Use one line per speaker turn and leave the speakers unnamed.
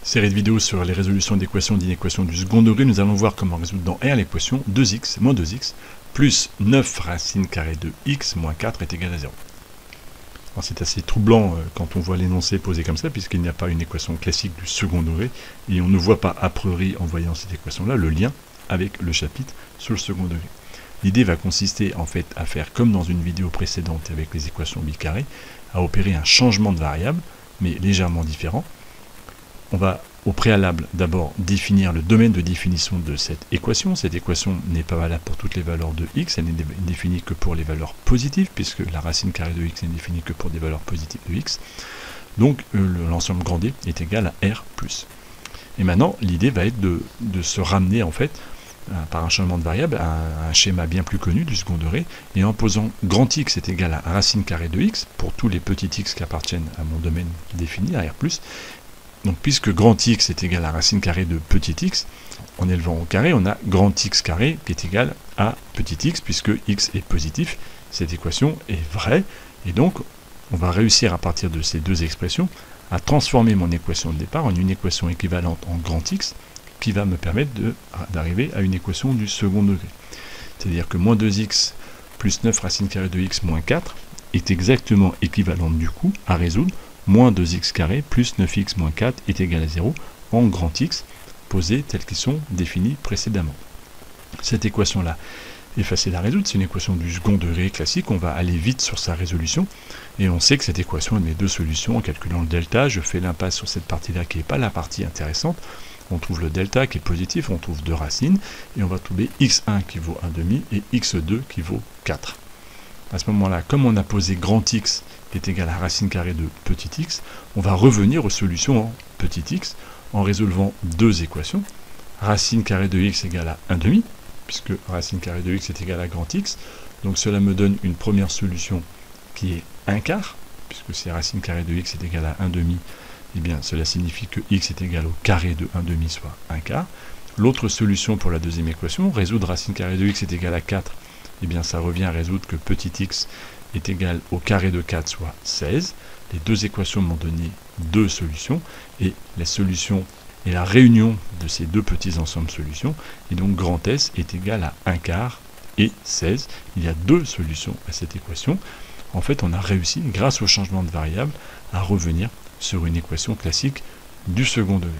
Série de vidéos sur les résolutions d'équations d'inéquations du second degré, nous allons voir comment résoudre dans R l'équation 2x moins 2x plus 9 racine carrée de x moins 4 est égal à 0. C'est assez troublant quand on voit l'énoncé posé comme ça, puisqu'il n'y a pas une équation classique du second degré, et on ne voit pas a priori en voyant cette équation-là le lien avec le chapitre sur le second degré. L'idée va consister en fait à faire comme dans une vidéo précédente avec les équations bicarrées, à opérer un changement de variable, mais légèrement différent. On va au préalable d'abord définir le domaine de définition de cette équation. Cette équation n'est pas valable pour toutes les valeurs de x, elle n'est définie que pour les valeurs positives, puisque la racine carrée de x n'est définie que pour des valeurs positives de x. Donc l'ensemble grand D est égal à R+. Et maintenant, l'idée va être de se ramener en fait, par un changement de variable, à un schéma bien plus connu du second degré, et en posant grand X est égal à racine carrée de x, pour tous les petits x qui appartiennent à mon domaine défini, à R+. Donc puisque grand X est égal à racine carrée de petit x, en élevant au carré, on a grand X carré qui est égal à petit x, puisque x est positif. Cette équation est vraie, et donc on va réussir à partir de ces deux expressions à transformer mon équation de départ en une équation équivalente en grand X, qui va me permettre d'arriver à une équation du second degré. C'est-à-dire que moins 2x plus 9 racine carrée de x moins 4 est exactement équivalente du coup à résoudre moins 2x carré plus 9x moins 4 est égal à 0 en grand X, posés tels qu'ils sont définis précédemment. Cette équation-là est facile à résoudre, c'est une équation du second degré classique, on va aller vite sur sa résolution, et on sait que cette équation admet deux solutions. En calculant le delta, je fais l'impasse sur cette partie-là qui n'est pas la partie intéressante, on trouve le delta qui est positif, on trouve deux racines, et on va trouver x1 qui vaut 1,5 et x2 qui vaut 4. À ce moment-là, comme on a posé grand X est égal à racine carrée de petit x, on va revenir aux solutions en petit x en résolvant deux équations. Racine carrée de x égale à 1,5, puisque racine carrée de x est égal à grand X. Donc cela me donne une première solution qui est 1 quart, puisque si racine carrée de x est égal à 1,5, eh bien cela signifie que x est égal au carré de 1,5, soit 1 quart. L'autre solution pour la deuxième équation, résoudre racine carrée de x est égal à 4, eh bien ça revient à résoudre que petit x est égal au carré de 4, soit 16. Les deux équations m'ont donné deux solutions, et la solution est la réunion de ces deux petits ensembles solutions, et donc grand S est égal à 1 quart et 16. Il y a deux solutions à cette équation. En fait, on a réussi, grâce au changement de variable, à revenir sur une équation classique du second degré.